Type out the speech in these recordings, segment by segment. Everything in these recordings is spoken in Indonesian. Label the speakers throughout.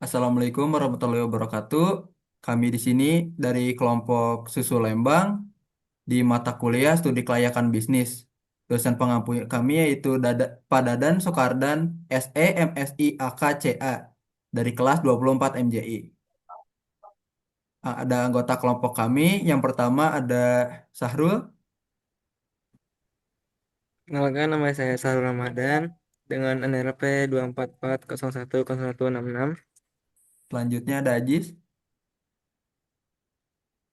Speaker 1: Assalamualaikum warahmatullahi wabarakatuh. Kami di sini dari kelompok Susu Lembang di mata kuliah Studi Kelayakan Bisnis. Dosen pengampu kami yaitu Pak Dadan Soekardan SE MSI AKCA dari kelas 24 MJI. Ada anggota kelompok kami. Yang pertama ada Sahrul.
Speaker 2: Kenalkan, nama saya Sahrul Ramadan dengan NRP 244010166.
Speaker 1: Selanjutnya ada Ajis.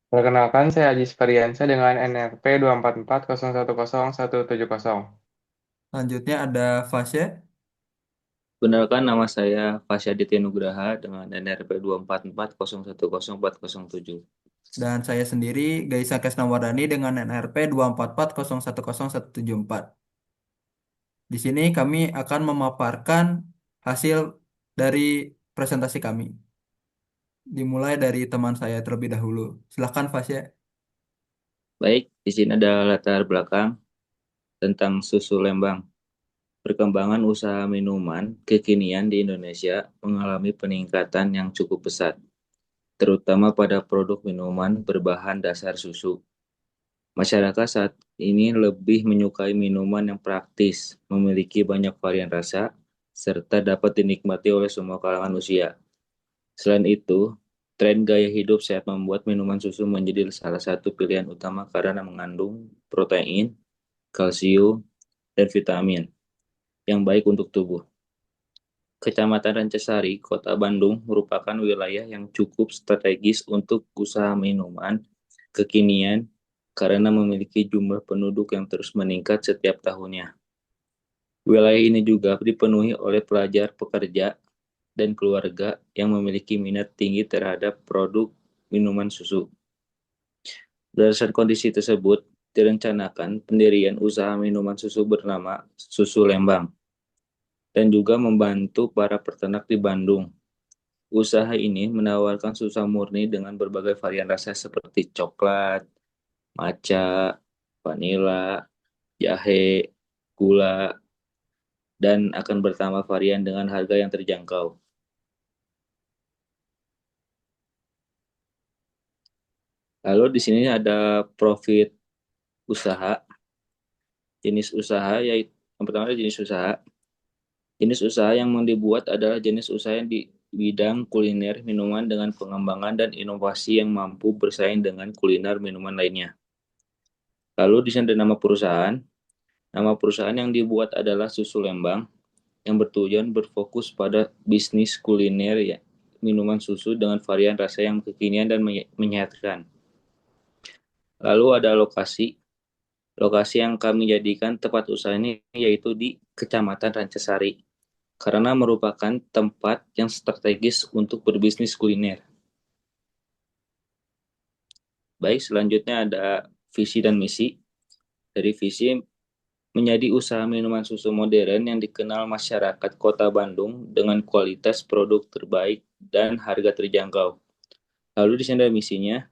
Speaker 3: Perkenalkan, saya Ajis Feriansyah dengan NRP 244010170.
Speaker 1: Selanjutnya ada Fasya.
Speaker 4: Benarkan nama saya Fasya Aditya Nugraha dengan NRP 244010407.
Speaker 1: Dan saya sendiri Gaisa Kesnawardani dengan NRP 244010174. Di sini kami akan memaparkan hasil dari presentasi kami. Dimulai dari teman saya terlebih dahulu. Silakan Fasya.
Speaker 4: Baik, di sini ada latar belakang tentang susu Lembang. Perkembangan usaha minuman kekinian di Indonesia mengalami peningkatan yang cukup pesat, terutama pada produk minuman berbahan dasar susu. Masyarakat saat ini lebih menyukai minuman yang praktis, memiliki banyak varian rasa, serta dapat dinikmati oleh semua kalangan usia. Selain itu, tren gaya hidup sehat membuat minuman susu menjadi salah satu pilihan utama karena mengandung protein, kalsium, dan vitamin yang baik untuk tubuh. Kecamatan Rancasari, Kota Bandung merupakan wilayah yang cukup strategis untuk usaha minuman kekinian karena memiliki jumlah penduduk yang terus meningkat setiap tahunnya. Wilayah ini juga dipenuhi oleh pelajar, pekerja, dan keluarga yang memiliki minat tinggi terhadap produk minuman susu. Berdasarkan kondisi tersebut, direncanakan pendirian usaha minuman susu bernama Susu Lembang dan juga membantu para peternak di Bandung. Usaha ini menawarkan susu murni dengan berbagai varian rasa seperti coklat, matcha, vanila, jahe, gula, dan akan bertambah varian dengan harga yang terjangkau. Lalu di sini ada profit usaha. Jenis usaha yaitu yang pertama adalah jenis usaha. Jenis usaha yang mau dibuat adalah jenis usaha yang di bidang kuliner minuman dengan pengembangan dan inovasi yang mampu bersaing dengan kuliner minuman lainnya. Lalu di sini ada nama perusahaan. Nama perusahaan yang dibuat adalah Susu Lembang yang bertujuan berfokus pada bisnis kuliner ya, minuman susu dengan varian rasa yang kekinian dan menyehatkan. Lalu ada lokasi. Lokasi yang kami jadikan tempat usaha ini yaitu di Kecamatan Rancasari, karena merupakan tempat yang strategis untuk berbisnis kuliner. Baik, selanjutnya ada visi dan misi. Dari visi, menjadi usaha minuman susu modern yang dikenal masyarakat Kota Bandung dengan kualitas produk terbaik dan harga terjangkau. Lalu di sini ada misinya.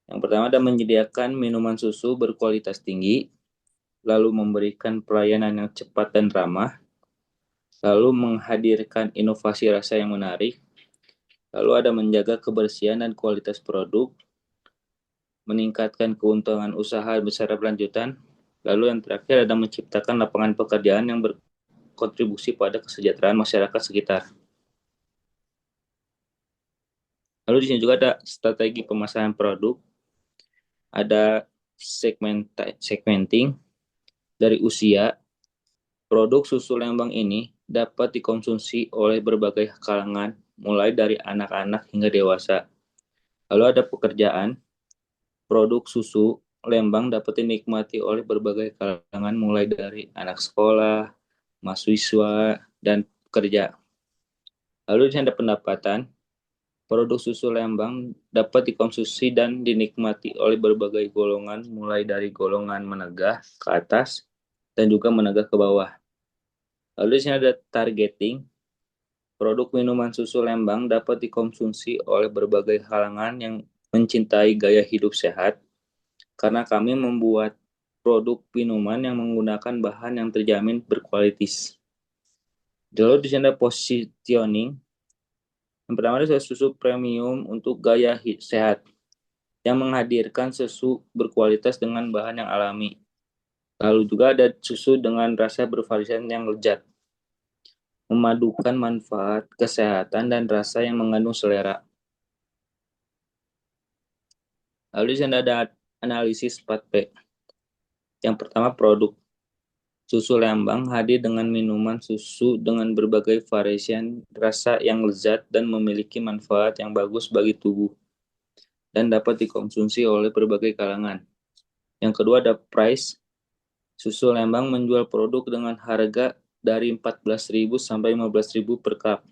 Speaker 4: Yang pertama ada menyediakan minuman susu berkualitas tinggi, lalu memberikan pelayanan yang cepat dan ramah, lalu menghadirkan inovasi rasa yang menarik, lalu ada menjaga kebersihan dan kualitas produk, meningkatkan keuntungan usaha secara berlanjutan, lalu yang terakhir ada menciptakan lapangan pekerjaan yang berkontribusi pada kesejahteraan masyarakat sekitar. Lalu di sini juga ada strategi pemasaran produk, ada segmenting dari usia. Produk susu Lembang ini dapat dikonsumsi oleh berbagai kalangan, mulai dari anak-anak hingga dewasa. Lalu ada pekerjaan. Produk susu Lembang dapat dinikmati oleh berbagai kalangan, mulai dari anak sekolah, mahasiswa, dan pekerja. Lalu di sini ada pendapatan. Produk susu Lembang dapat dikonsumsi dan dinikmati oleh berbagai golongan, mulai dari golongan menengah ke atas dan juga menengah ke bawah. Lalu di sini ada targeting. Produk minuman susu Lembang dapat dikonsumsi oleh berbagai kalangan yang mencintai gaya hidup sehat, karena kami membuat produk minuman yang menggunakan bahan yang terjamin berkualitas. Lalu di sini ada positioning. Yang pertama ada susu premium untuk gaya sehat yang menghadirkan susu berkualitas dengan bahan yang alami. Lalu juga ada susu dengan rasa bervariasi yang lezat, memadukan manfaat kesehatan dan rasa yang mengandung selera. Lalu di sini ada analisis 4P. Yang pertama, produk. Susu Lembang hadir dengan minuman susu dengan berbagai variasian rasa yang lezat dan memiliki manfaat yang bagus bagi tubuh dan dapat dikonsumsi oleh berbagai kalangan. Yang kedua ada price. Susu Lembang menjual produk dengan harga dari 14.000 sampai 15.000 per cup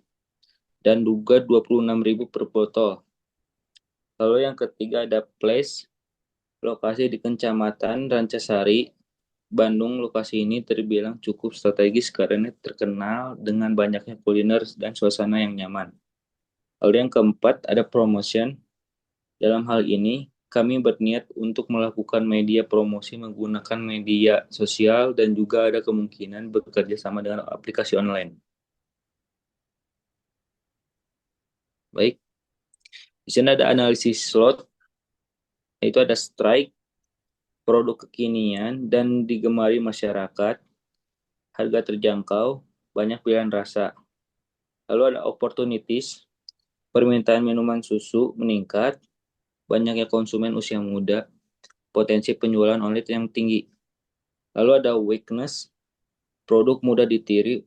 Speaker 4: dan juga 26.000 per botol. Lalu yang ketiga ada place. Lokasi di Kecamatan Rancasari, Bandung. Lokasi ini terbilang cukup strategis karena terkenal dengan banyaknya kuliner dan suasana yang nyaman. Lalu yang keempat ada promotion. Dalam hal ini, kami berniat untuk melakukan media promosi menggunakan media sosial dan juga ada kemungkinan bekerja sama dengan aplikasi online. Baik, di sini ada analisis slot, yaitu ada strike, produk kekinian dan digemari masyarakat, harga terjangkau, banyak pilihan rasa. Lalu ada opportunities, permintaan minuman susu meningkat, banyaknya konsumen usia muda, potensi penjualan online yang tinggi. Lalu ada weakness, produk mudah ditiru,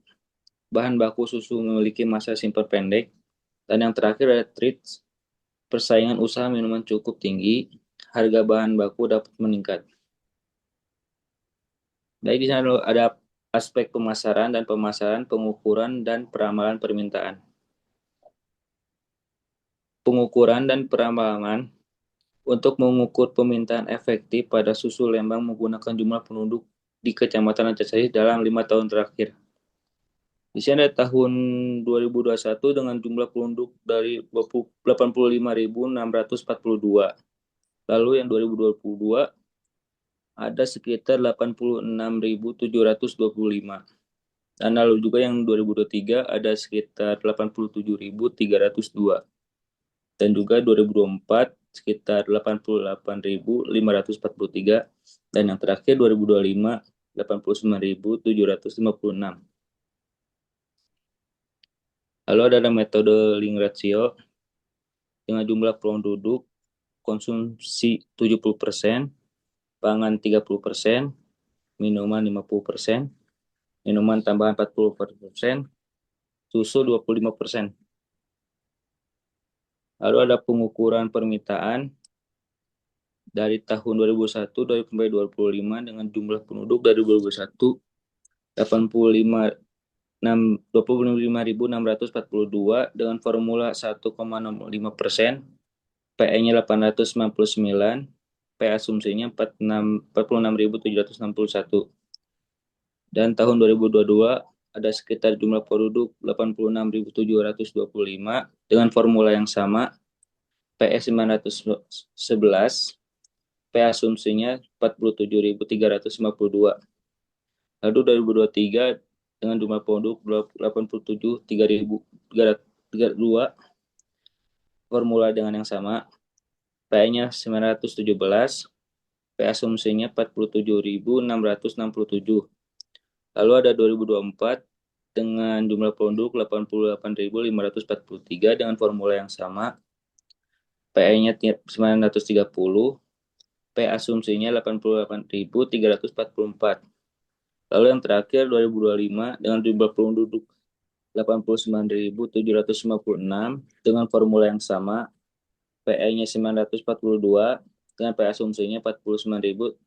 Speaker 4: bahan baku susu memiliki masa simpan pendek. Dan yang terakhir ada threats, persaingan usaha minuman cukup tinggi, harga bahan baku dapat meningkat. Baik, di sana ada aspek pemasaran, pengukuran, dan peramalan permintaan. Pengukuran dan peramalan untuk mengukur permintaan efektif pada susu Lembang menggunakan jumlah penduduk di Kecamatan Rancasari dalam 5 tahun terakhir. Di sini ada tahun 2021 dengan jumlah penduduk dari 85.642. Lalu yang 2022 ada sekitar 86.725. Dan lalu juga yang 2023 ada sekitar 87.302. Dan juga 2024 sekitar 88.543. Dan yang terakhir 2025 89.756. Lalu ada metode link ratio dengan jumlah penduduk, konsumsi 70%, pangan 30%, minuman 50%, minuman tambahan 40%, susu 25%. Lalu ada pengukuran permintaan dari tahun 2001 sampai 2025 dengan jumlah penduduk dari 2021 25.642 dengan formula 1,05%, PE-nya 899, P asumsinya 46.761. Dan tahun 2022 ada sekitar jumlah penduduk 86.725 dengan formula yang sama, PE 911, P asumsinya 47.352. Lalu 2023 dengan jumlah penduduk 87.332, formula dengan yang sama, PE-nya 917, P asumsinya 47.667. Lalu ada 2024 dengan jumlah penduduk 88.543 dengan formula yang sama, PE-nya 930, P asumsinya 88.344. Lalu yang terakhir 2025 dengan jumlah penduduk 89.756 dengan formula yang sama, PE-nya 942 dengan P asumsinya 49.007.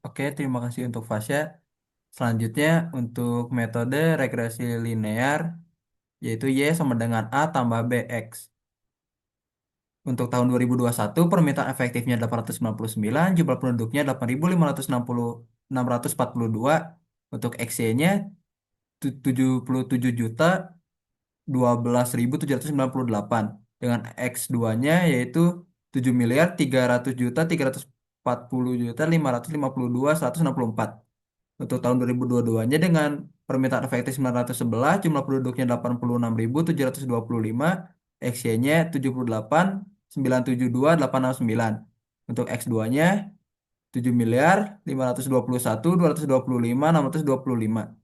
Speaker 1: Oke, terima kasih untuk Fasya. Selanjutnya untuk metode regresi linear, yaitu Y sama dengan A tambah BX. Untuk tahun 2021, permintaan efektifnya 899, jumlah penduduknya 8.562. Untuk XY-nya 77.12.798. Dengan X2-nya yaitu 7.300.340.552.164. Untuk tahun 2022-nya dengan permintaan efektif 911, jumlah penduduknya 86.725, XY-nya 78.972.869. Untuk X2-nya 7.521.225.625.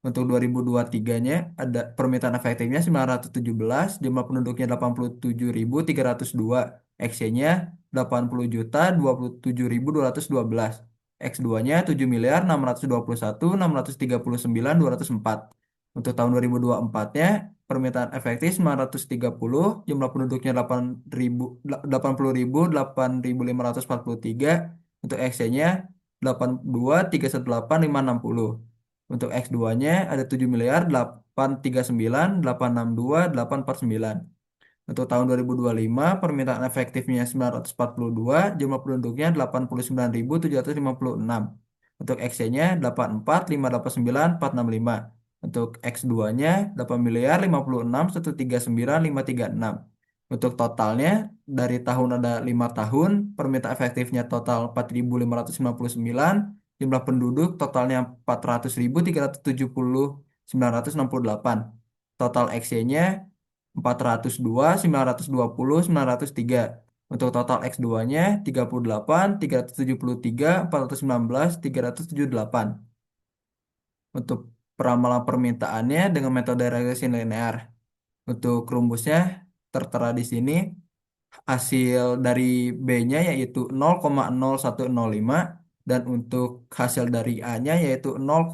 Speaker 1: Untuk 2023-nya ada permintaan efektifnya 917, jumlah penduduknya 87.302, XY-nya 80.027.212. X2-nya 7.621.639.204. Untuk tahun 2024-nya permintaan efektif 930, jumlah penduduknya 80.080.8.543. Untuk XY-nya 82.318.560. Untuk X2-nya ada 7.839.862.849. Untuk tahun 2025, permintaan efektifnya 942, jumlah penduduknya 89.756. Untuk XY-nya 84.589.465. Untuk X2-nya 8.056.139.536. Untuk totalnya, dari tahun ada 5 tahun, permintaan efektifnya total 4.559, jumlah penduduk totalnya 400.370.968. Total XY-nya 402.920.903. Untuk total X2-nya 38.373.419.378. Untuk peramalan permintaannya dengan metode regresi linear. Untuk rumusnya tertera di sini. Hasil dari B-nya yaitu 0,0105 dan untuk hasil dari A-nya yaitu 0,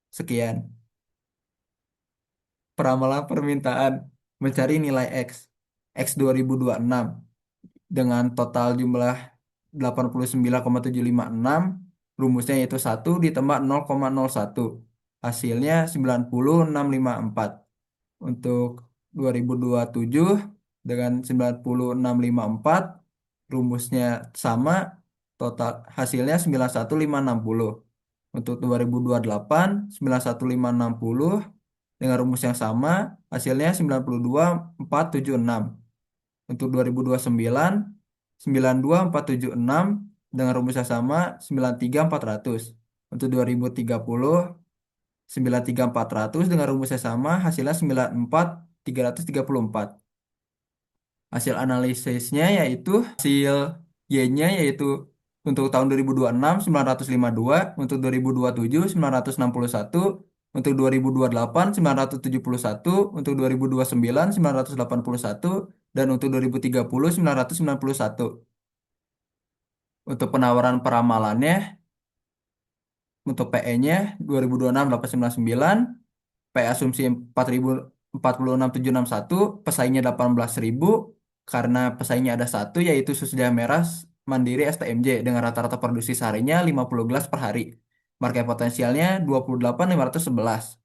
Speaker 1: sekian. Peramalan permintaan mencari nilai X 2026 dengan total jumlah 89,756, rumusnya yaitu 1 ditambah 0,01, hasilnya 90.654. Untuk 2027 dengan 90.654, rumusnya sama, total hasilnya 91.560. Untuk 2028 91.560 dengan rumus yang sama, hasilnya 92.476. Untuk 2029 92.476 dengan rumus yang sama, 93.400. Untuk 2030 93.400 dengan rumus yang sama, hasilnya 94.334. Hasil analisisnya yaitu hasil Y-nya yaitu untuk tahun 2026 952, untuk 2027 961, untuk 2028 971, untuk 2029 981, dan untuk 2030 991. Untuk penawaran peramalannya untuk PE-nya 2026 899, PE asumsi 406761, pesaingnya 18.000 karena pesaingnya ada satu yaitu Susdia Meras Mandiri STMJ dengan rata-rata produksi seharinya 50 gelas per hari. Market potensialnya 28.511.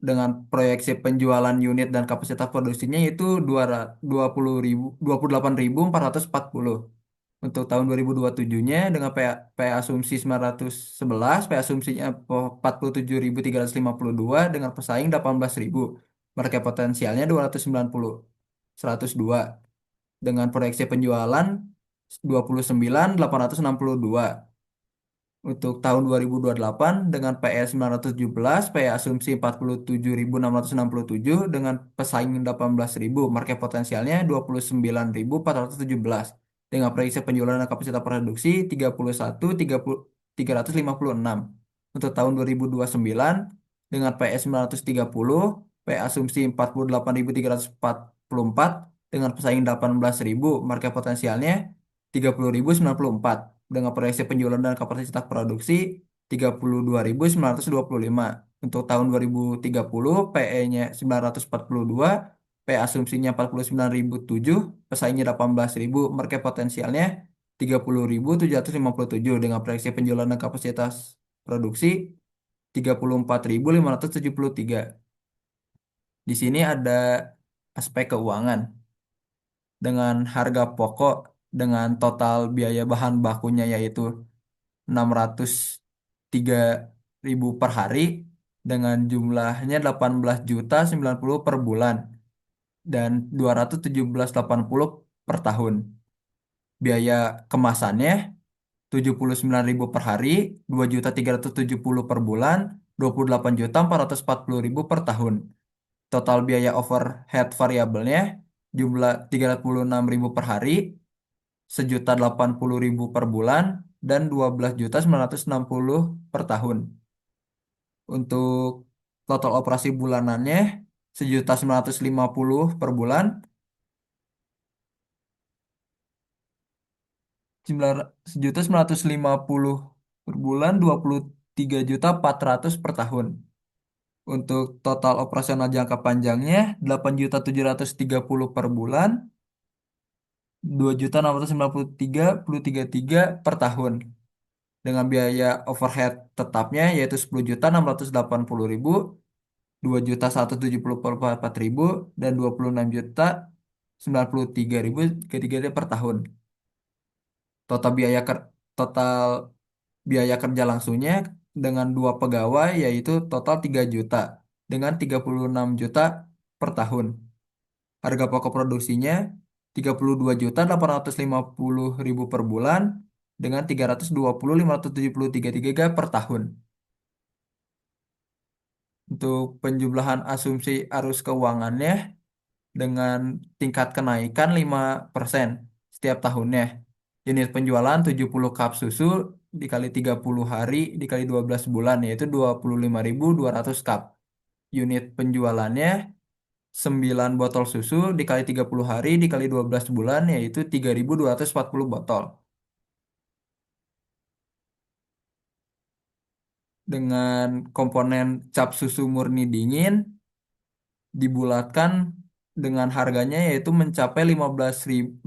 Speaker 1: Dengan proyeksi penjualan unit dan kapasitas produksinya itu 28.440. Untuk tahun 2027-nya dengan PA asumsi 911, PA asumsinya 47.352 dengan pesaing 18.000. Market potensialnya 290, 102. Dengan proyeksi penjualan 29.862. Untuk tahun 2028 dengan PS 917, PE asumsi 47.667 dengan pesaing 18.000, market potensialnya 29.417 dengan prediksi penjualan dan kapasitas produksi 356. Untuk tahun 2029 dengan PS 930, PE asumsi 48.344 dengan pesaing 18.000, market potensialnya 30.094 dengan proyeksi penjualan dan kapasitas produksi 32.925. Untuk tahun 2030 PE-nya 942, PE asumsinya 49.007, pesaingnya 18.000, market potensialnya 30.757 dengan proyeksi penjualan dan kapasitas produksi 34.573. Di sini ada aspek keuangan dengan harga pokok dengan total biaya bahan bakunya yaitu 603.000 per hari dengan jumlahnya 18.090 per bulan dan 217.80 per tahun. Biaya kemasannya 79.000 per hari, 2.370 per bulan 28.440.000 per tahun. Total biaya overhead variabelnya jumlah 36.000 per hari, 1.080.000 per bulan, dan 12.960 per tahun. Untuk total operasi bulanannya 1.950 per bulan, 1.950 per bulan, 23.400 per tahun. Untuk total operasional jangka panjangnya 8.730 per bulan, 2.693.3 per tahun. Dengan biaya overhead tetapnya yaitu 10.680.000, 2.174.000, dan 26.093.000 per tahun. Total biaya total biaya kerja langsungnya dengan dua pegawai yaitu total 3 juta dengan 36 juta per tahun. Harga pokok produksinya 32.850.000 per bulan dengan 320.573 per tahun. Untuk penjumlahan asumsi arus keuangannya dengan tingkat kenaikan 5% setiap tahunnya. Unit penjualan 70 cup susu dikali 30 hari dikali 12 bulan yaitu 25.200 cup. Unit penjualannya 9 botol susu dikali 30 hari dikali 12 bulan yaitu 3.240 botol. Dengan komponen cap susu murni dingin dibulatkan dengan harganya yaitu mencapai 15.000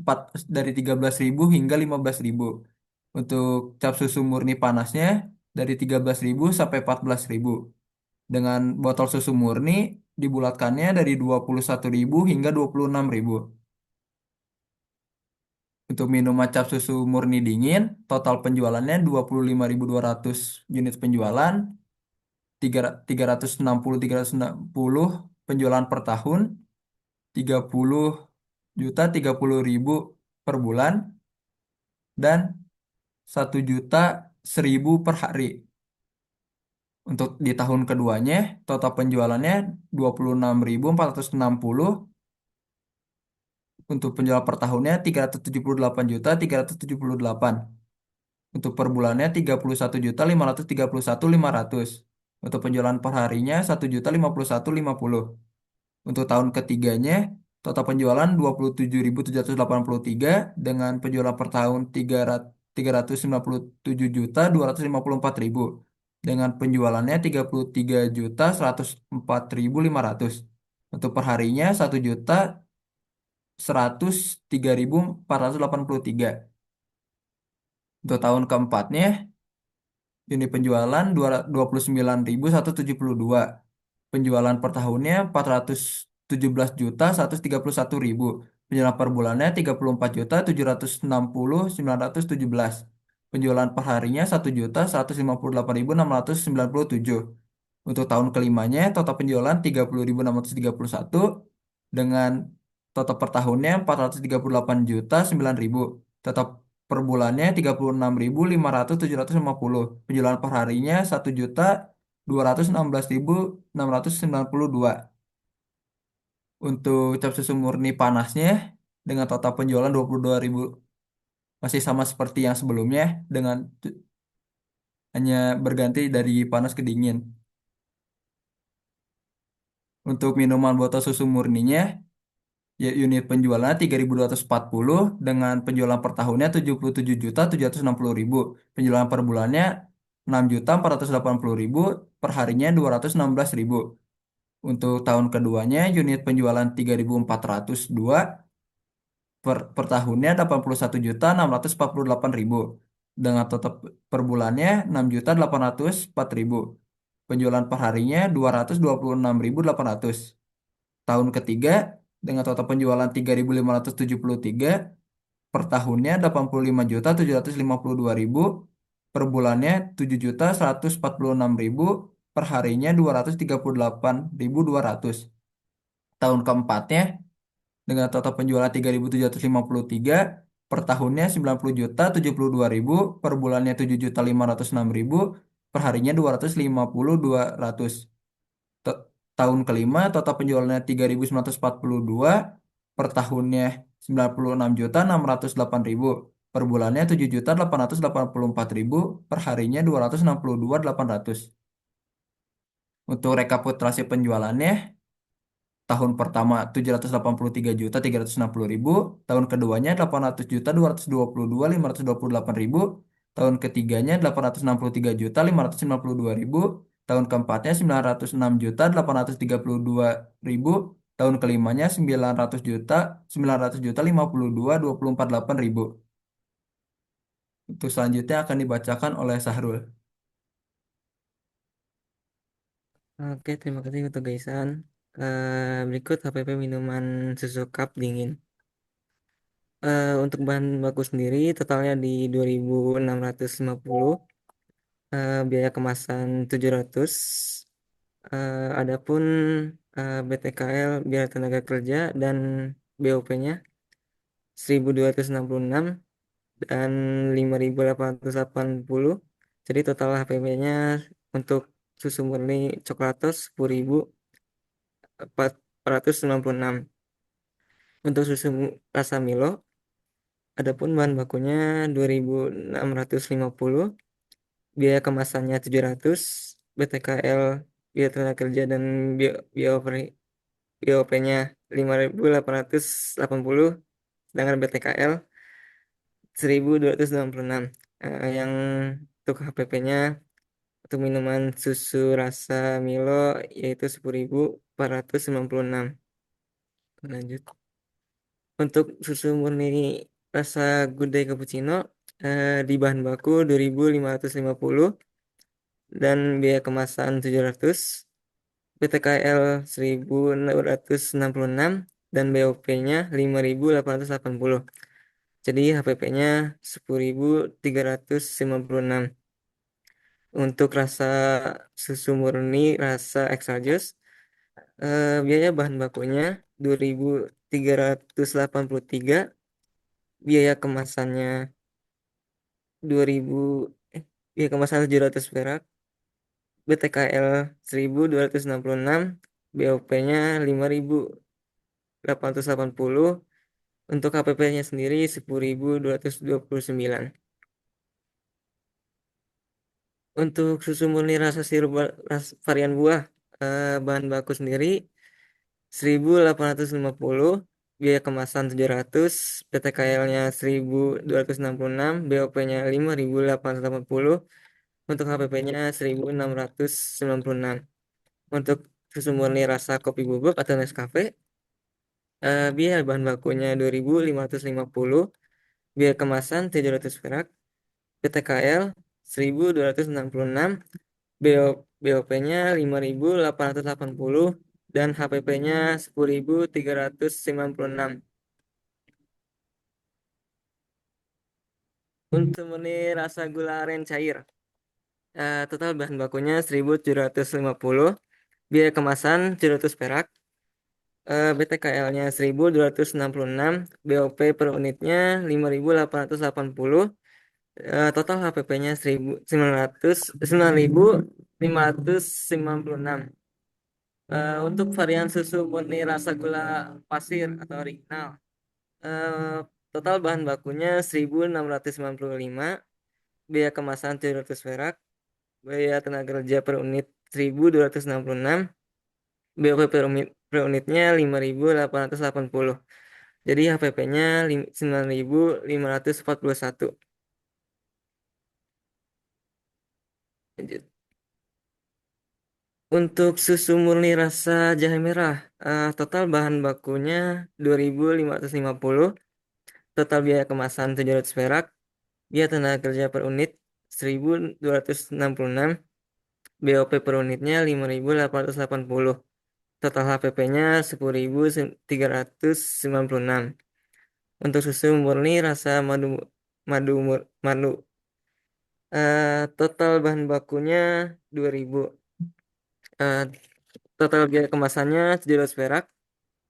Speaker 1: dari 13.000 hingga 15.000. Untuk cap susu murni panasnya dari 13.000 sampai 14.000. Dengan botol susu murni dibulatkannya dari 21.000 hingga 26.000. Untuk minuman cap susu murni dingin, total penjualannya 25.200 unit penjualan, 360 penjualan per tahun, 30.030.000 per bulan, dan 1.100.000 per hari. Untuk di tahun keduanya, total penjualannya 26.460, untuk penjualan per tahunnya 378.378. Untuk per bulannya 31.531.500. Untuk penjualan per harinya 1.051.050. Untuk tahun ketiganya total penjualan 27.783 dengan penjualan per tahun 397.254.000 dengan penjualannya 33.104.500. Untuk perharinya 1.103.483. Untuk tahun keempatnya unit penjualan 29.172. Penjualan per tahunnya 417.131.000. Penjualan per bulannya 34.760.917. Penjualan per harinya 1.158.697. Untuk tahun kelimanya total penjualan 30.631 dengan total per tahunnya 438.009.000. Total per bulannya 36.500.750. Penjualan per harinya 1.216.692. Untuk cap susu murni panasnya dengan total penjualan 22.000 masih sama seperti yang sebelumnya dengan hanya berganti dari panas ke dingin. Untuk minuman botol susu murninya ya unit penjualannya 3.240 dengan penjualan per tahunnya 77.760.000. Penjualan per bulannya 6.480.000, per harinya 216.000. Untuk tahun keduanya unit penjualan 3.402, per tahunnya 81.648.000. Dengan total per bulannya 6.804.000. Penjualan per harinya 226.800. Tahun ketiga dengan total penjualan 3.573, per tahunnya 85.752.000, per bulannya 7.146.000, per harinya 238.200. Tahun keempatnya dengan total penjualan 3.753, per tahunnya 90.072.000, per bulannya 7.506.000, perharinya 250-200. Ta- Tahun kelima total penjualannya 3.942, per tahunnya 96.608.000, per bulannya 7.884.000, per harinya 262.800. Untuk rekapitulasi penjualannya, tahun pertama 783.360.000, tahun keduanya 800.222.528.000, tahun ketiganya 863.592.000, tahun keempatnya 906.832.000, tahun kelimanya 900.900.052.24.008.000. Untuk selanjutnya akan dibacakan oleh Sahrul.
Speaker 2: Oke, terima kasih untuk Gaisan. Berikut HPP minuman susu cup dingin. Untuk bahan baku sendiri totalnya di 2.650. Biaya kemasan 700. Adapun BTKL biaya tenaga kerja dan BOP-nya 1.266 dan 5.880. Jadi total HPP-nya untuk susu murni coklatos 10.496. Untuk susu rasa Milo, adapun bahan bakunya 2.650, biaya kemasannya 700, BTKL biaya tenaga kerja dan BOP-nya 5.880, sedangkan BTKL 1.266. Yang untuk HPP-nya untuk minuman susu rasa Milo yaitu 10.496. Lanjut. Untuk susu murni rasa Good Day Cappuccino di bahan baku 2.550 dan biaya kemasan 700, PTKL 1.666 dan BOP-nya 5.880. Jadi HPP-nya 10.396. Untuk rasa susu murni rasa extra juice, biaya bahan bakunya 2.383, biaya kemasannya 2000 biaya kemasan 700 perak, BTKL 1.266, BOP-nya 5.880, untuk KPP-nya sendiri 10.229. Untuk susu murni rasa sirup varian buah, bahan baku sendiri 1.850, biaya kemasan 700, PTKL-nya 1.266, BOP-nya 5.880, untuk HPP-nya 1.696. Untuk susu murni rasa kopi bubuk atau Nescafe, biaya bahan bakunya 2.550, biaya kemasan 700 perak, PTKL 1.266, BOP-nya 5.880 dan HPP-nya 10.396. Untuk murni rasa gula aren cair, total bahan bakunya 1.750, biaya kemasan 700 perak, BTKL-nya 1.266, BOP per unitnya 5.880, total HPP-nya 9.596. Untuk varian susu murni rasa gula pasir atau original, eh, total bahan bakunya 1.695, biaya kemasan 700 perak, biaya tenaga kerja per unit 1.266, BOP per unitnya 5.880. Jadi HPP-nya 9.541. Lanjut. Untuk susu murni rasa jahe merah, total bahan bakunya 2.550, total biaya kemasan 700 perak, biaya tenaga kerja per unit 1.266, BOP per unitnya 5.880, total HPP-nya 10.396. Untuk susu murni rasa madu madu madu, total bahan bakunya 2.000, eh, total biaya kemasannya 700 perak,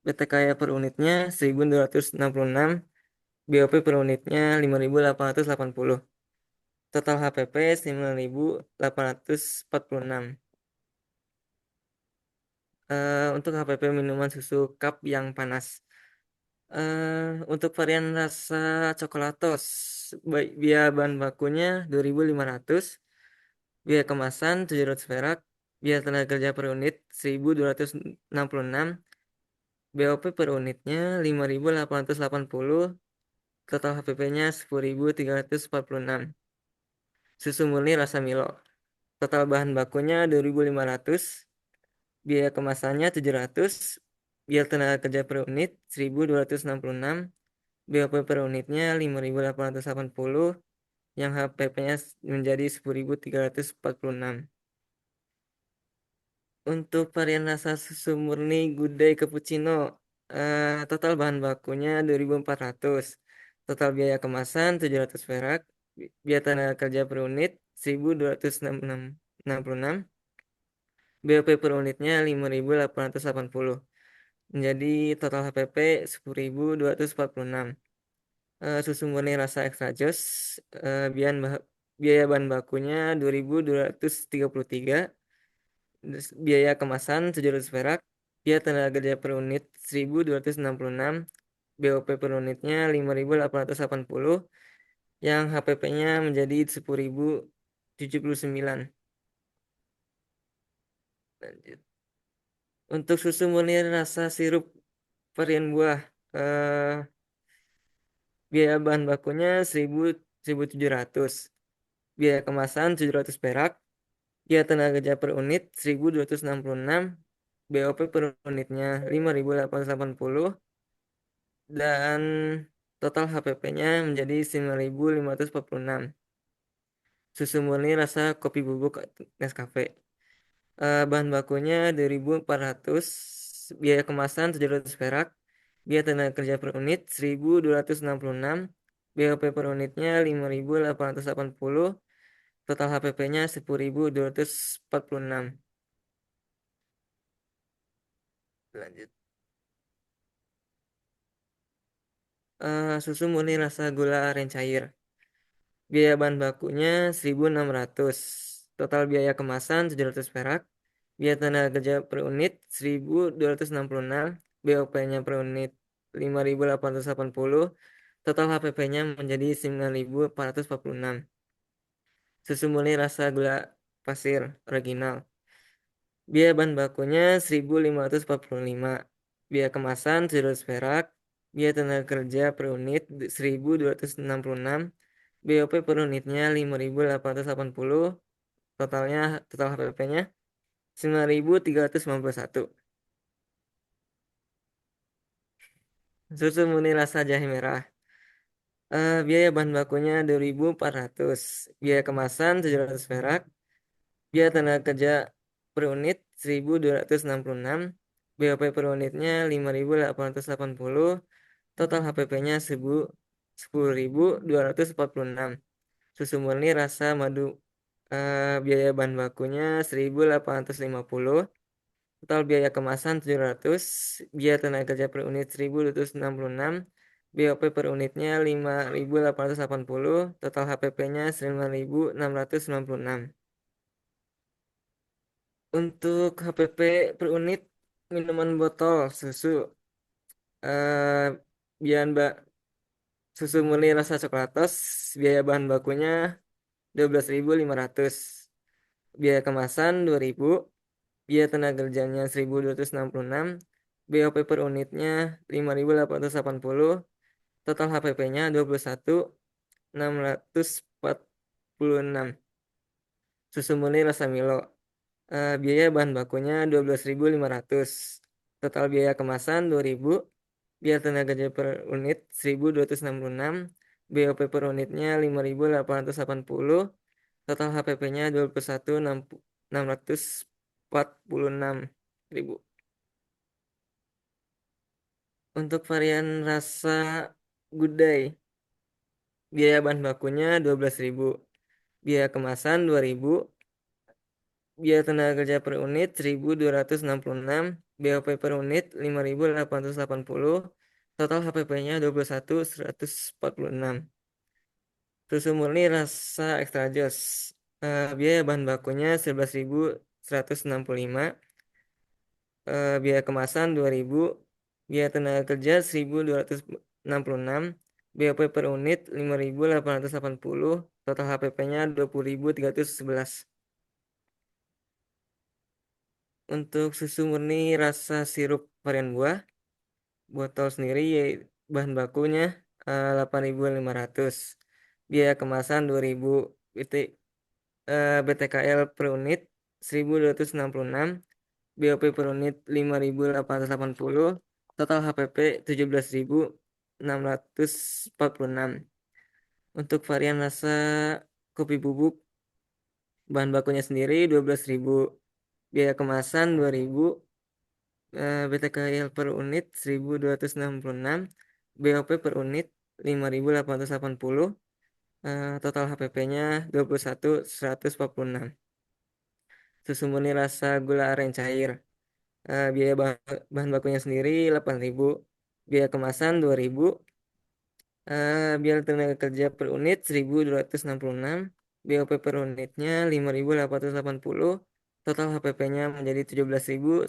Speaker 2: BTK per unitnya 1.266, BOP per unitnya 5.880. Total HPP 9.846. Untuk HPP minuman susu cup yang panas. Untuk varian rasa coklatos, biaya bahan bakunya 2.500, biaya kemasan 700 perak, biaya tenaga kerja per unit 1.266, BOP per unitnya 5.880, total HPP-nya 10.346. Susu murni rasa Milo. Total bahan bakunya 2.500, biaya kemasannya 700, biaya tenaga kerja per unit 1.266, BOP per unitnya 5.880, yang HPP-nya menjadi 10.346. Untuk varian rasa susu murni Good Day Cappuccino, total bahan bakunya 2.400, total biaya kemasan 700 perak, biaya tenaga kerja per unit 1.266, BOP per unitnya 5.880, menjadi total HPP 10.246. Susu murni rasa extra joss, biaya bahan bakunya 2.233, biaya kemasan 700 perak, biaya tenaga kerja per unit 1.266, BOP per unitnya 5.880, yang HPP-nya menjadi 10.079. Lanjut. Untuk susu murni rasa sirup varian buah, eh, biaya bahan bakunya 1.700, biaya kemasan 700 perak, biaya tenaga kerja per unit 1.266, BOP per unitnya 5.880, dan total HPP-nya menjadi 9.546. Susu murni rasa kopi bubuk Nescafe. Bahan bakunya 2.400, biaya kemasan 700 perak, biaya tenaga kerja per unit 1.266, BOP per unitnya 5.880, total HPP-nya 10.246. Lanjut. Susu murni rasa gula aren cair. Biaya bahan bakunya 1.600, total biaya kemasan 700 perak, biaya tenaga kerja per unit 1.266, BOP-nya per unit 5.880, total HPP-nya menjadi 9.446. Susu murni rasa gula pasir original. Biaya bahan bakunya 1.545, biaya kemasan 700 perak, biaya tenaga kerja per unit 1.266, BOP per unitnya 5.880, total HPP-nya 9.391. Susu murni rasa jahe merah. Biaya bahan bakunya 2.400, biaya kemasan 700 perak, biaya tenaga kerja per unit 1.266, BOP per unitnya 5.880, total HPP-nya 10.246. Susu murni rasa madu. Biaya bahan bakunya 1.850, total biaya kemasan 700, biaya tenaga kerja per unit 1.266, BOP per unitnya 5.880, total HPP-nya 9.696. Untuk HPP per unit minuman botol susu, eh biaya susu murni rasa coklatos, biaya bahan bakunya 12.500, biaya kemasan 2.000, biaya tenaga kerjanya 1.266, BOP per unitnya 5.880, total HPP-nya 21.646. Susu murni rasa Milo. Biaya bahan bakunya 12.500, total biaya kemasan 2.000, biaya tenaga kerja per unit 1.266, BOP per unitnya 5.880, total HPP-nya 21.646.000. Untuk varian rasa Good Day, biaya bahan bakunya 12.000, biaya kemasan 2.000, biaya tenaga kerja per unit 1.266, BOP per unit 5.880, total HPP-nya 21.146. Susu murni rasa extra jos. Biaya bahan bakunya 11.165. Biaya kemasan 2.000. Biaya tenaga kerja 1.266. BOP per unit 5.880. Total HPP-nya 20.311. Untuk susu murni rasa sirup varian buah, botol sendiri ya, bahan bakunya 8.500. Biaya kemasan 2.000. BT, BTKL per unit 1.266. BOP per unit 5.880. Total HPP 17.646. Untuk varian rasa kopi bubuk, bahan bakunya sendiri 12.000. Biaya kemasan 2.000. BTKL per unit 1.266. BOP per unit 5.880. Total HPP-nya 21.146. Susu murni rasa gula aren cair. Biaya bahan bakunya sendiri 8.000. Biaya kemasan 2.000. Biaya tenaga kerja per unit 1.266. BOP per unitnya 5.880. Total HPP-nya menjadi 17.146.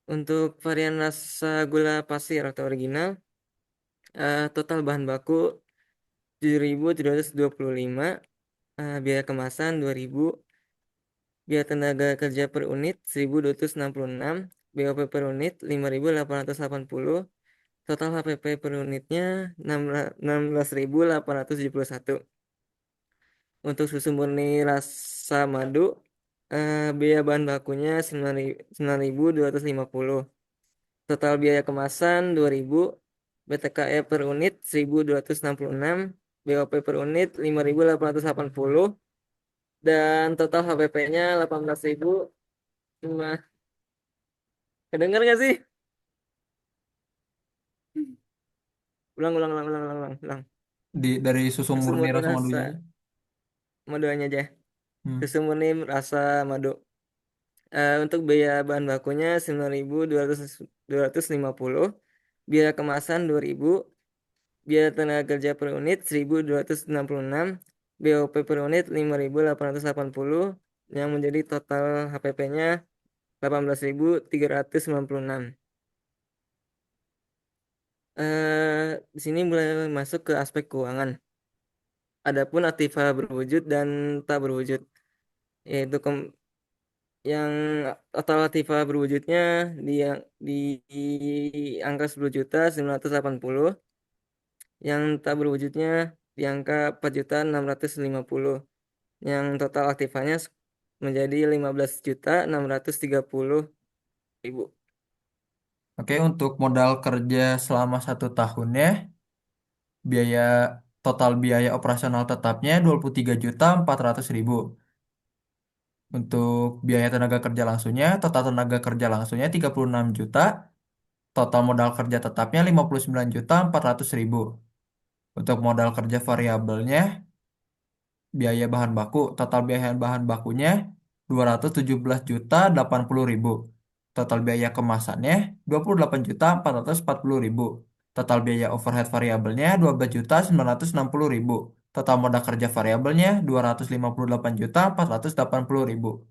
Speaker 2: Untuk varian rasa gula pasir atau original, total bahan baku 7.725. Biaya kemasan 2.000. Biaya tenaga kerja per unit 1.266. BOP per unit 5.880. Total HPP per unitnya 16.871. Untuk susu murni rasa madu, biaya bahan bakunya 9.250. Total biaya kemasan 2.000. BTKE per unit 1.266. BOP per unit 5.880. Dan total HPP-nya 18.000. Cuma kedengar nggak sih? Ulang, ulang, ulang, ulang, ulang, ulang, ulang.
Speaker 1: Dari susu
Speaker 2: Susu
Speaker 1: murni
Speaker 2: murni
Speaker 1: rasa
Speaker 2: rasa
Speaker 1: madunya.
Speaker 2: maduanya aja.
Speaker 1: Hmm.
Speaker 2: Susu murni rasa madu. Untuk biaya bahan bakunya 9.250. Biaya kemasan 2.000. Biaya tenaga kerja per unit 1.266. BOP per unit 5.880. Yang menjadi total HPP-nya 18.396. Di sini mulai masuk ke aspek keuangan. Adapun aktiva berwujud dan tak berwujud, yaitu yang total aktiva berwujudnya di, di angka 10.980. Yang tak berwujudnya di angka 4.650. Yang total aktifanya menjadi 15.630.000.
Speaker 1: Oke, untuk modal kerja selama 1 tahunnya, biaya total biaya operasional tetapnya 23.400.000. Untuk biaya tenaga kerja langsungnya, total tenaga kerja langsungnya 36 juta, total modal kerja tetapnya 59.400.000. Untuk modal kerja variabelnya, biaya bahan baku, total biaya bahan bakunya 217.080.000. Total biaya kemasannya 28.440.000. Total biaya overhead variabelnya 12.960.000. Total modal kerja variabelnya 258.480.000.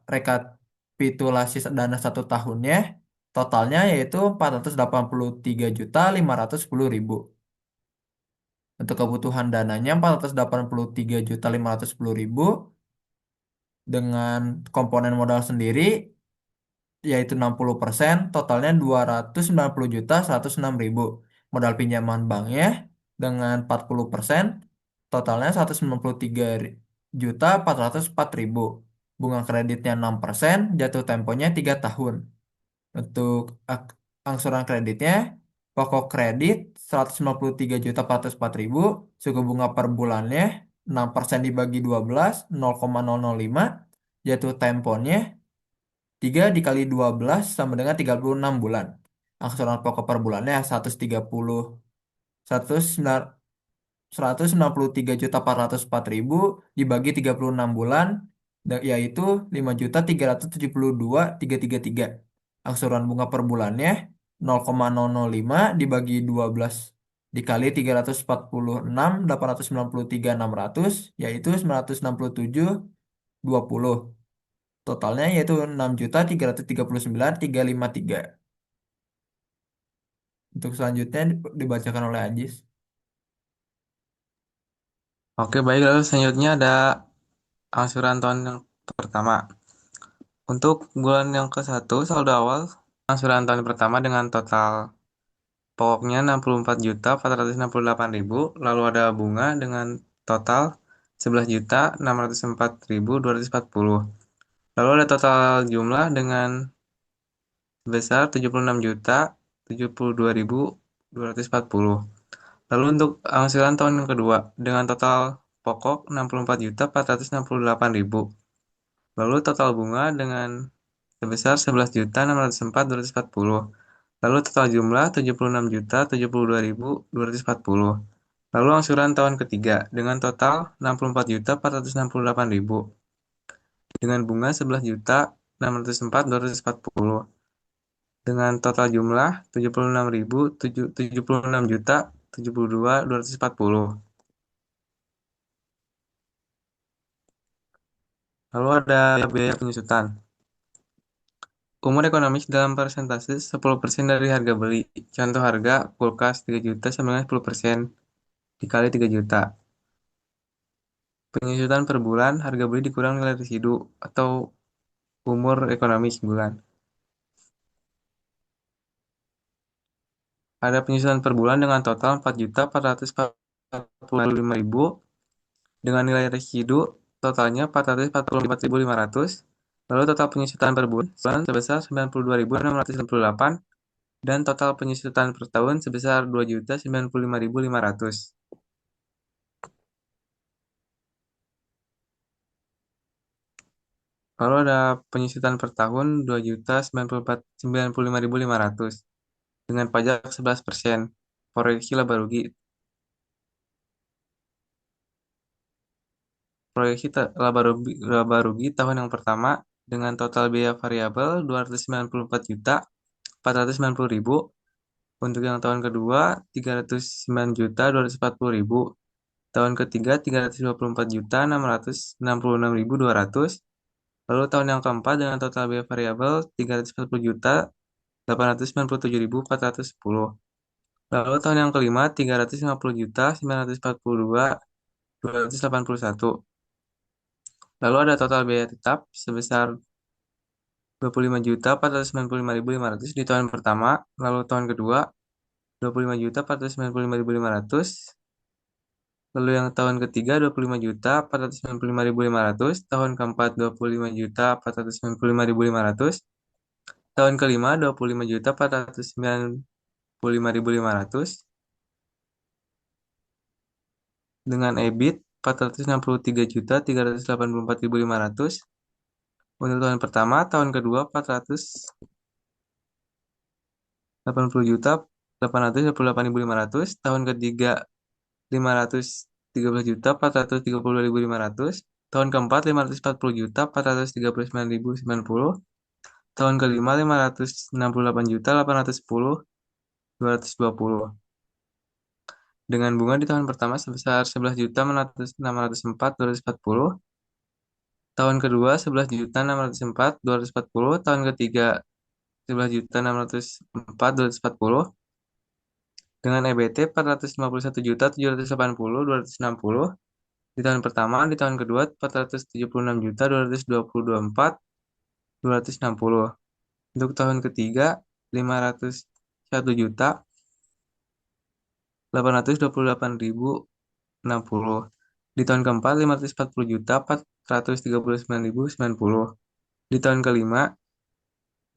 Speaker 1: Rekapitulasi dana 1 tahunnya totalnya yaitu 483.510.000. Untuk kebutuhan dananya 483.510.000 dengan komponen modal sendiri yaitu 60%, totalnya 290.106.000. Modal pinjaman banknya dengan 40%, totalnya 193.404.000. Bunga kreditnya 6%, jatuh temponya 3 tahun. Untuk angsuran kreditnya, pokok kredit 193.404.000, suku bunga per bulannya 6% dibagi 12, 0,005, jatuh temponya 3 dikali 12 sama dengan 36 bulan. Angsuran pokok per bulannya 193.404.000 dibagi 36 bulan, yaitu 5.372.333. Angsuran bunga per bulannya 0,005 dibagi 12 dikali 346, 893.600 yaitu 967.20. Totalnya yaitu 6.339.353. Untuk selanjutnya dibacakan oleh Ajis.
Speaker 3: Oke, baik. Lalu selanjutnya ada angsuran tahun yang pertama. Untuk bulan yang ke-1, saldo awal angsuran tahun pertama dengan total pokoknya 64.468.000, lalu ada bunga dengan total 11.604.240. Lalu ada total jumlah dengan sebesar 76.072.240. Lalu untuk angsuran tahun yang kedua dengan total pokok 64.468.000. Lalu total bunga dengan sebesar 11.604.240. Lalu total jumlah 76.072.240. Lalu angsuran tahun ketiga dengan total 64.468.000 dengan bunga 11.604.240 dengan total jumlah 76.072.240. Lalu ada biaya penyusutan. Umur ekonomis dalam persentase 10% dari harga beli. Contoh harga kulkas 3 juta sama dengan 10% dikali 3 juta. Penyusutan per bulan, harga beli dikurang nilai residu atau umur ekonomi sebulan. Ada penyusutan per bulan dengan total 4.445.000 dengan nilai residu totalnya 444.500. Lalu total penyusutan per bulan sebesar 92.698 dan total penyusutan per tahun sebesar 2.095.500. Lalu ada penyusutan per tahun 2.095.500 dengan pajak 11%. Proyeksi laba rugi. Proyeksi laba rugi tahun yang pertama dengan total biaya variabel 294.490.000. Untuk yang tahun kedua 309.240.000. Tahun ketiga 324.666.200. Lalu tahun yang keempat dengan total biaya variabel 340.897.410. Lalu tahun yang kelima 350.942.281. Lalu ada total biaya tetap sebesar 25.495.500 di tahun pertama, lalu tahun kedua 25.495.500, lalu yang tahun ketiga 25.495.500, tahun keempat 25.495.500, tahun kelima 25.495.500 dengan EBIT 463.384.500. Untuk tahun pertama, tahun kedua 480.828.500, tahun ketiga 513.432.500, tahun keempat 540.439.090, tahun kelima 568.810.220 dengan bunga di tahun pertama sebesar 11.604.240, tahun kedua 11.604.240, tahun ketiga 11.604.240 dengan EBT 451.780.260 di tahun pertama, di tahun kedua 476.222.460. Untuk tahun ketiga 501.828.060. Di tahun keempat 540.439.090. Di tahun kelima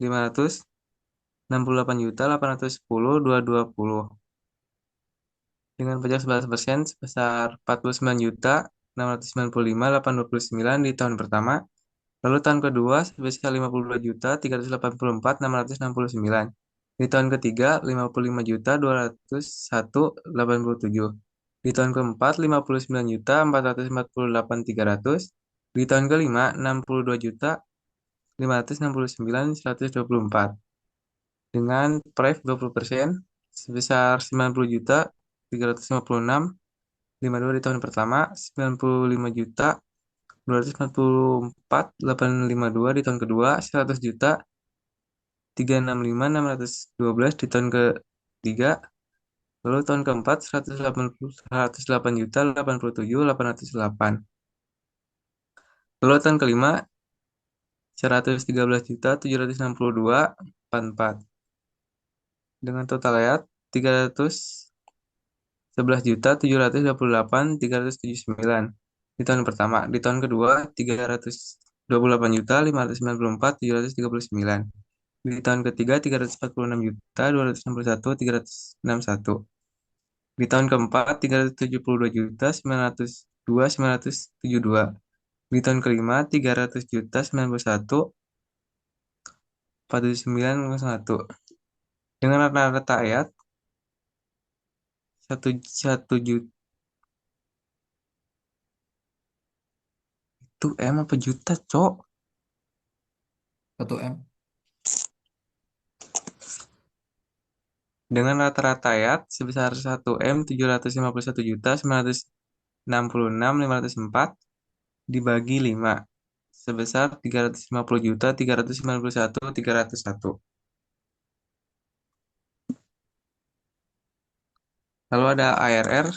Speaker 3: 568.810.220 dengan pajak 11% sebesar 49.695.829 di tahun pertama. Lalu tahun kedua sebesar 52.384.669. Di tahun ketiga 55.201.87. Di tahun keempat 59.448.300. Di tahun kelima 62.569.124 dengan Prive 20% sebesar 90 juta 356,52 di tahun pertama, 95 juta 244,852 di tahun kedua, 100 juta 365,612 di tahun ketiga, lalu tahun keempat 108 juta 87,808. Lalu tahun kelima 113 juta 762,44 dengan total ayat 311 juta 728,379 di tahun pertama. Di tahun kedua 328 juta 594,739. Di tahun ketiga 346 juta 261,361. Di tahun keempat 372 juta 902,972. Di tahun kelima 300 juta 91,479,01. Dengan rata-rata ayat 1 juta itu M apa juta, Cok?
Speaker 1: 1 M.
Speaker 3: Dengan rata-rata ayat sebesar 1 M 751 juta 966,504 dibagi 5 sebesar 350 juta 391,301. Lalu ada ARR.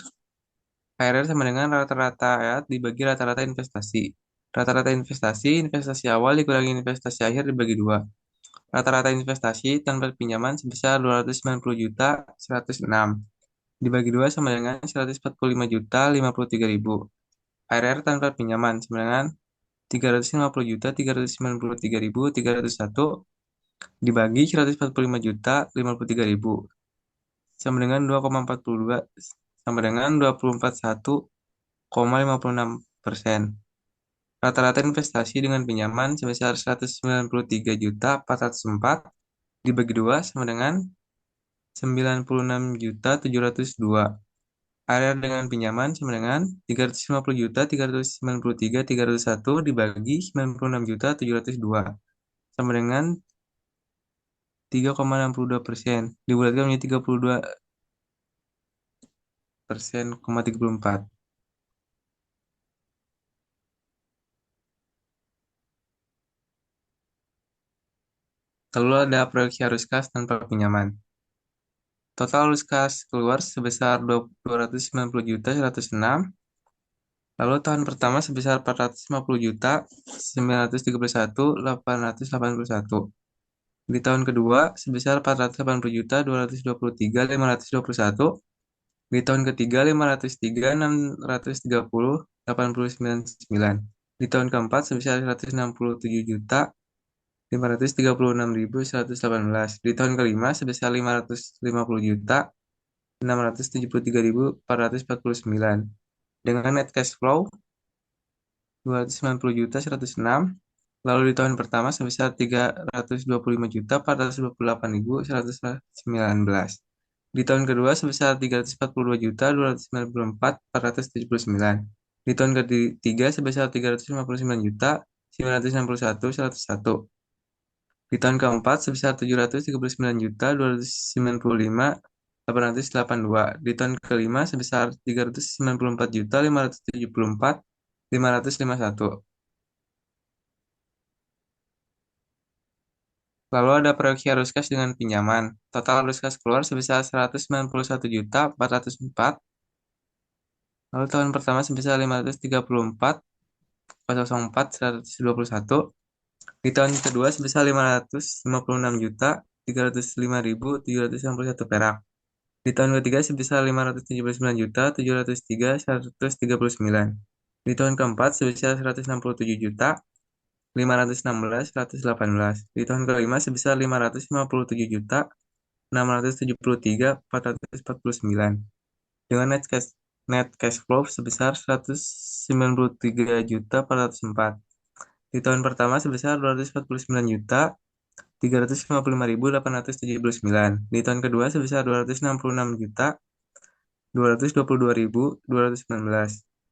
Speaker 3: ARR sama dengan rata-rata ayat dibagi rata-rata investasi. Rata-rata investasi awal dikurangi investasi akhir dibagi 2. Rata-rata investasi tanpa pinjaman sebesar 290 juta 106 dibagi 2 sama dengan 145 juta 53.000. ARR tanpa pinjaman sama dengan 350 juta 393.301 dibagi 145 juta 53.000 sama dengan 2,42 sama dengan 241,56%. Rata-rata investasi dengan pinjaman sebesar 193 juta 404 dibagi 2 sama dengan 96 juta 702. Area dengan pinjaman sama dengan 350 juta 393.301 dibagi 96 juta 702 sama dengan 3,62%. Dibulatkan menjadi 32%,34. Lalu ada proyeksi arus kas tanpa pinjaman. Total arus kas keluar sebesar 290 juta 106. Lalu tahun pertama sebesar 450 juta 931,881. Di tahun kedua sebesar 480 juta 223,521. Di tahun ketiga 503,630,899. Di tahun keempat sebesar 167 juta 536.118. Di tahun kelima sebesar 550 juta 673.449. Dengan net cash flow 290 juta 106. Lalu di tahun pertama sebesar 325 juta 428.119. Di tahun kedua sebesar 342 juta 294.479. Di tahun ketiga sebesar 359 juta 961.101. Di tahun keempat sebesar 739 juta 295.882. Di tahun kelima sebesar 394 juta 574.551. Lalu ada proyeksi arus kas dengan pinjaman. Total arus kas keluar sebesar 191 juta 404. Lalu tahun pertama sebesar 534.04.121. Di tahun kedua sebesar 556 juta 305.761 perak. Di tahun ketiga sebesar 579 juta 703.139. Di tahun keempat sebesar 167 juta 516.118. Di tahun kelima sebesar 557 juta 673.449. Dengan net cash flow sebesar 193 juta 404. Di tahun pertama sebesar 249 juta 355.879. Di tahun kedua sebesar 266 juta 222.219.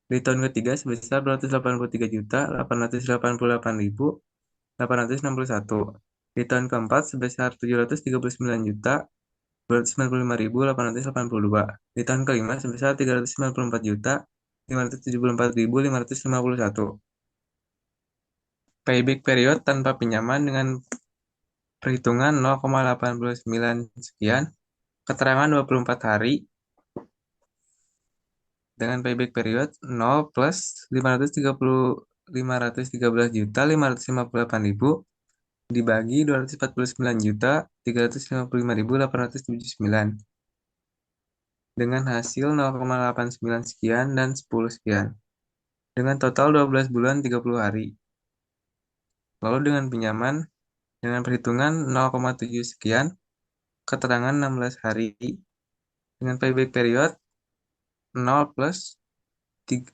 Speaker 3: Di tahun ketiga sebesar 283 juta 888.861. Di tahun keempat sebesar 739.295.882. Di tahun kelima sebesar 394.574.551. Payback period tanpa pinjaman dengan perhitungan 0,89 sekian, keterangan 24 hari dengan payback period 0 plus 513 juta 558.000 dibagi 249.355.879 dengan hasil 0,89 sekian dan 10 sekian dengan total 12 bulan 30 hari. Lalu dengan pinjaman dengan perhitungan 0,7 sekian, keterangan 16 hari dengan payback period 0 plus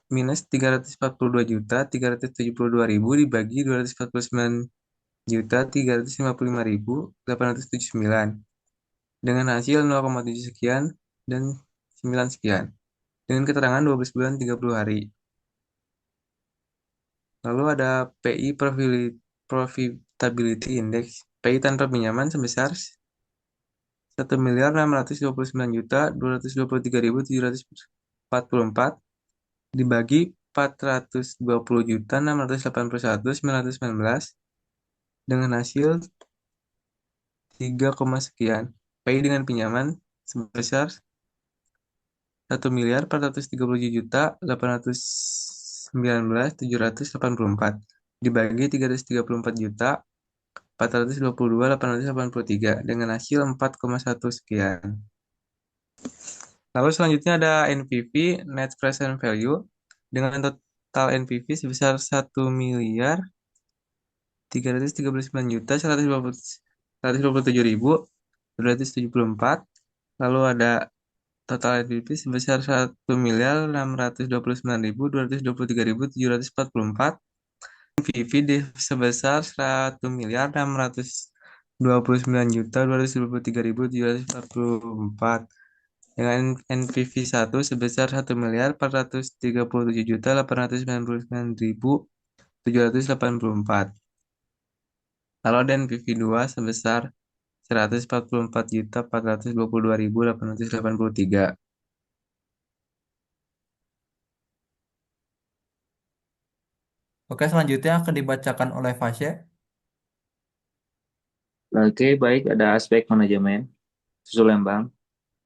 Speaker 3: minus 342.372.000 dibagi 249.355.879 dengan hasil 0,7 sekian dan 9 sekian dengan keterangan 12 bulan 30 hari. Lalu ada PI Profitability Index. PI tanpa pinjaman sebesar 1.629.223.744 dibagi 420.681.919 dengan hasil 3, sekian. PI dengan pinjaman sebesar 1.437.819.784 dibagi 334.422.883 dengan hasil 4,1 sekian. Lalu selanjutnya ada NPV, Net Present Value, dengan total NPV sebesar 1.399.127.274. Lalu ada total NPV sebesar 1.629.223.744. NPV sebesar 1.629.223.744 dengan NPV 1 sebesar 1.437.899.784. Lalu ada NPV 2 sebesar 144.422.883.
Speaker 1: Oke, selanjutnya akan dibacakan oleh Fasya.
Speaker 4: Oke, baik, ada aspek manajemen. Susu Lembang.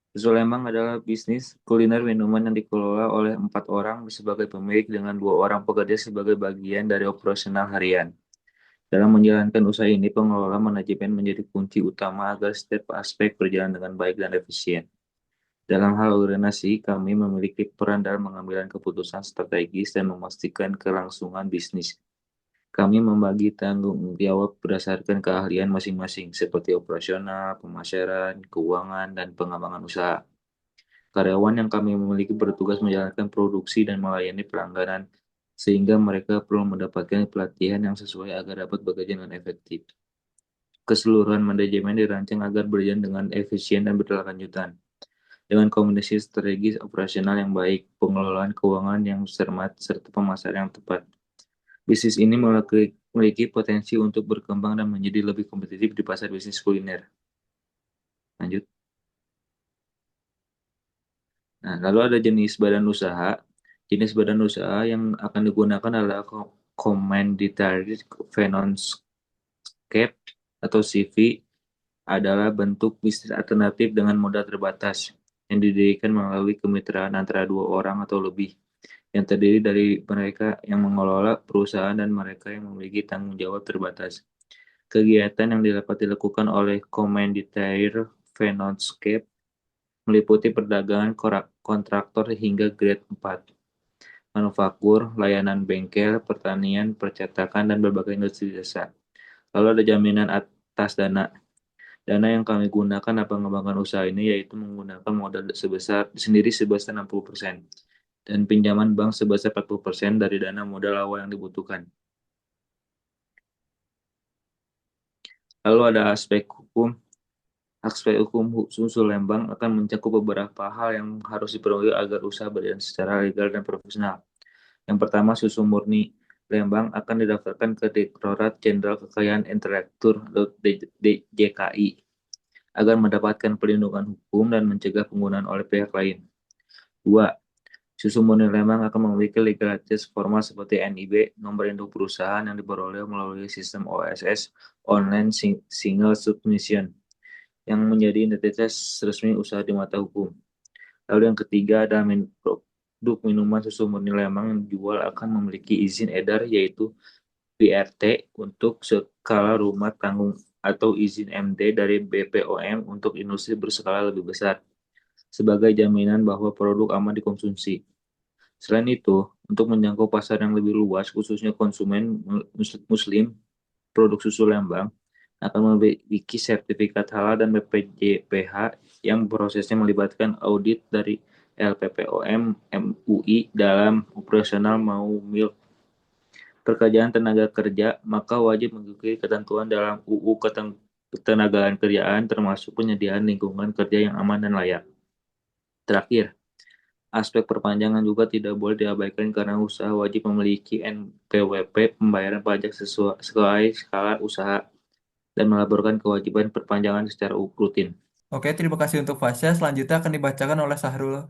Speaker 4: Susu Lembang adalah bisnis kuliner minuman yang dikelola oleh 4 orang sebagai pemilik dengan 2 orang pekerja sebagai bagian dari operasional harian. Dalam menjalankan usaha ini, pengelola manajemen menjadi kunci utama agar setiap aspek berjalan dengan baik dan efisien. Dalam hal organisasi, kami memiliki peran dalam mengambil keputusan strategis dan memastikan kelangsungan bisnis. Kami membagi tanggung jawab berdasarkan keahlian masing-masing, seperti operasional, pemasaran, keuangan, dan pengembangan usaha. Karyawan yang kami memiliki bertugas menjalankan produksi dan melayani pelanggan, sehingga mereka perlu mendapatkan pelatihan yang sesuai agar dapat bekerja dengan efektif. Keseluruhan manajemen dirancang agar berjalan dengan efisien dan berkelanjutan. Dengan kombinasi strategi operasional yang baik, pengelolaan keuangan yang cermat, serta pemasaran yang tepat, bisnis ini memiliki potensi untuk berkembang dan menjadi lebih kompetitif di pasar bisnis kuliner. Lanjut. Nah, lalu ada jenis badan usaha. Jenis badan usaha yang akan digunakan adalah Commanditary Finance Cap atau CV, adalah bentuk bisnis alternatif dengan modal terbatas yang didirikan melalui kemitraan antara 2 orang atau lebih yang terdiri dari mereka yang mengelola perusahaan dan mereka yang memiliki tanggung jawab terbatas. Kegiatan yang dapat dilakukan oleh Commanditary Finance Cap meliputi perdagangan kontraktor hingga grade 4, manufaktur, layanan bengkel, pertanian, percetakan, dan berbagai industri jasa. Lalu ada jaminan atas dana. Dana yang kami gunakan dalam pengembangan usaha ini yaitu menggunakan modal sendiri sebesar 60% dan pinjaman bank sebesar 40% dari dana modal awal yang dibutuhkan. Lalu ada aspek hukum. Aspek hukum Susu Lembang akan mencakup beberapa hal yang harus dipenuhi agar usaha berjalan secara legal dan profesional. Yang pertama, susu murni. Lembang akan didaftarkan ke Direktorat Jenderal Kekayaan Intelektual (DJKI) agar mendapatkan perlindungan hukum dan mencegah penggunaan oleh pihak lain. 2. Susu murni Lembang akan memiliki legalitas formal seperti NIB, nomor induk perusahaan yang diperoleh melalui sistem OSS (Online Single Submission) yang menjadi identitas resmi usaha di mata hukum. Lalu yang ketiga ada produk minuman susu murni Lembang yang dijual akan memiliki izin edar yaitu BRT untuk skala rumah tanggung atau izin MD dari BPOM untuk industri berskala lebih besar sebagai jaminan bahwa produk aman dikonsumsi. Selain itu, untuk menjangkau pasar yang lebih luas, khususnya konsumen muslim, produk susu Lembang akan memiliki sertifikat halal dan BPJPH yang prosesnya melibatkan audit dari LPPOM MUI dalam operasional mau milk pekerjaan tenaga kerja, maka wajib mengikuti ketentuan dalam UU Ketenagaan Kerjaan termasuk penyediaan lingkungan kerja yang aman dan layak. Terakhir, aspek perpanjangan juga tidak boleh diabaikan karena usaha wajib memiliki NPWP pembayaran pajak sesuai skala usaha dan melaporkan kewajiban perpanjangan secara rutin.
Speaker 1: Oke, terima kasih untuk Fasya. Selanjutnya akan dibacakan oleh Sahrul.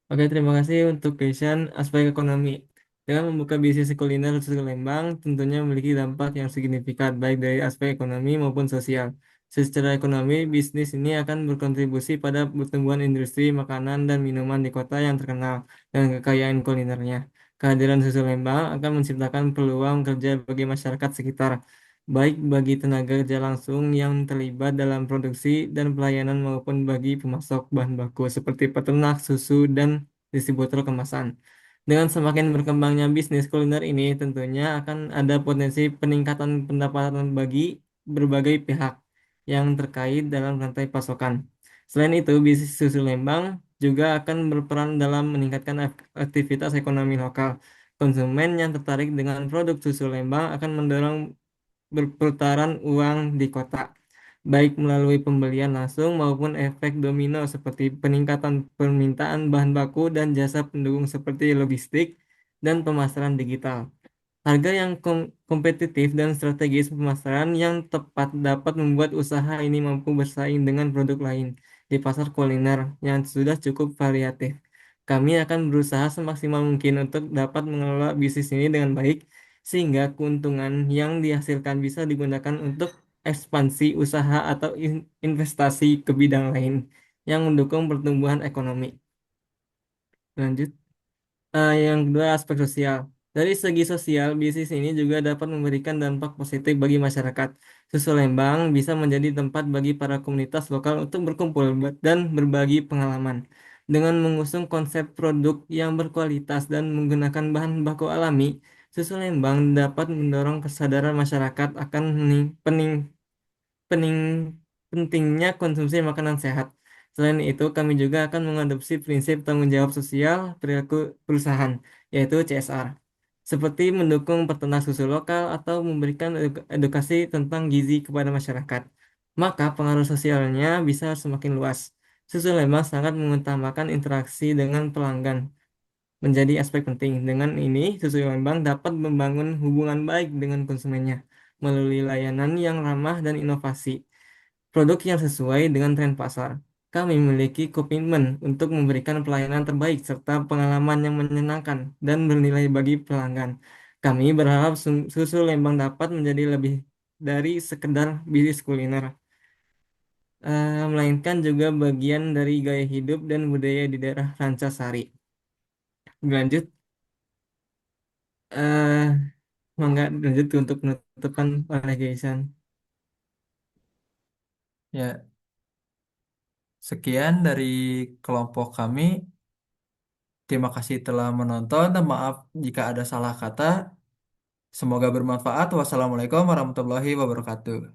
Speaker 2: Oke, terima kasih untuk Christian aspek ekonomi. Dengan membuka bisnis kuliner di Lembang, tentunya memiliki dampak yang signifikan baik dari aspek ekonomi maupun sosial. Secara ekonomi, bisnis ini akan berkontribusi pada pertumbuhan industri makanan dan minuman di kota yang terkenal dengan kekayaan kulinernya. Kehadiran susu Lembang akan menciptakan peluang kerja bagi masyarakat sekitar, baik bagi tenaga kerja langsung yang terlibat dalam produksi dan pelayanan maupun bagi pemasok bahan baku seperti peternak, susu, dan distributor kemasan. Dengan semakin berkembangnya bisnis kuliner ini, tentunya akan ada potensi peningkatan pendapatan bagi berbagai pihak yang terkait dalam rantai pasokan. Selain itu, bisnis susu Lembang juga akan berperan dalam meningkatkan aktivitas ekonomi lokal. Konsumen yang tertarik dengan produk susu Lembang akan mendorong berputaran uang di kota, baik melalui pembelian langsung maupun efek domino seperti peningkatan permintaan bahan baku dan jasa pendukung seperti logistik dan pemasaran digital. Harga yang kompetitif dan strategis pemasaran yang tepat dapat membuat usaha ini mampu bersaing dengan produk lain di pasar kuliner yang sudah cukup variatif. Kami akan berusaha semaksimal mungkin untuk dapat mengelola bisnis ini dengan baik, sehingga keuntungan yang dihasilkan bisa digunakan untuk ekspansi usaha atau investasi ke bidang lain yang mendukung pertumbuhan ekonomi. Lanjut. Yang kedua, aspek sosial. Dari segi sosial, bisnis ini juga dapat memberikan dampak positif bagi masyarakat. Susu Lembang bisa menjadi tempat bagi para komunitas lokal untuk berkumpul dan berbagi pengalaman. Dengan mengusung konsep produk yang berkualitas dan menggunakan bahan baku alami, Susu Lembang dapat mendorong kesadaran masyarakat akan pening, pentingnya konsumsi makanan sehat. Selain itu, kami juga akan mengadopsi prinsip tanggung jawab sosial perilaku perusahaan, yaitu CSR, seperti mendukung peternak susu lokal atau memberikan edukasi tentang gizi kepada masyarakat. Maka pengaruh sosialnya bisa semakin luas. Susu Lembang sangat mengutamakan interaksi dengan pelanggan menjadi aspek penting. Dengan ini, Susu Lembang dapat membangun hubungan baik dengan konsumennya melalui layanan yang ramah dan inovasi produk yang sesuai dengan tren pasar. Kami memiliki komitmen untuk memberikan pelayanan terbaik serta pengalaman yang menyenangkan dan bernilai bagi pelanggan. Kami berharap susu Lembang dapat menjadi lebih dari sekedar bisnis kuliner, melainkan juga bagian dari gaya hidup dan budaya di daerah Rancasari. Lanjut, eh mangga lanjut untuk penutupan oleh Jason.
Speaker 1: Ya, sekian dari kelompok kami. Terima kasih telah menonton dan maaf jika ada salah kata. Semoga bermanfaat. Wassalamualaikum warahmatullahi wabarakatuh.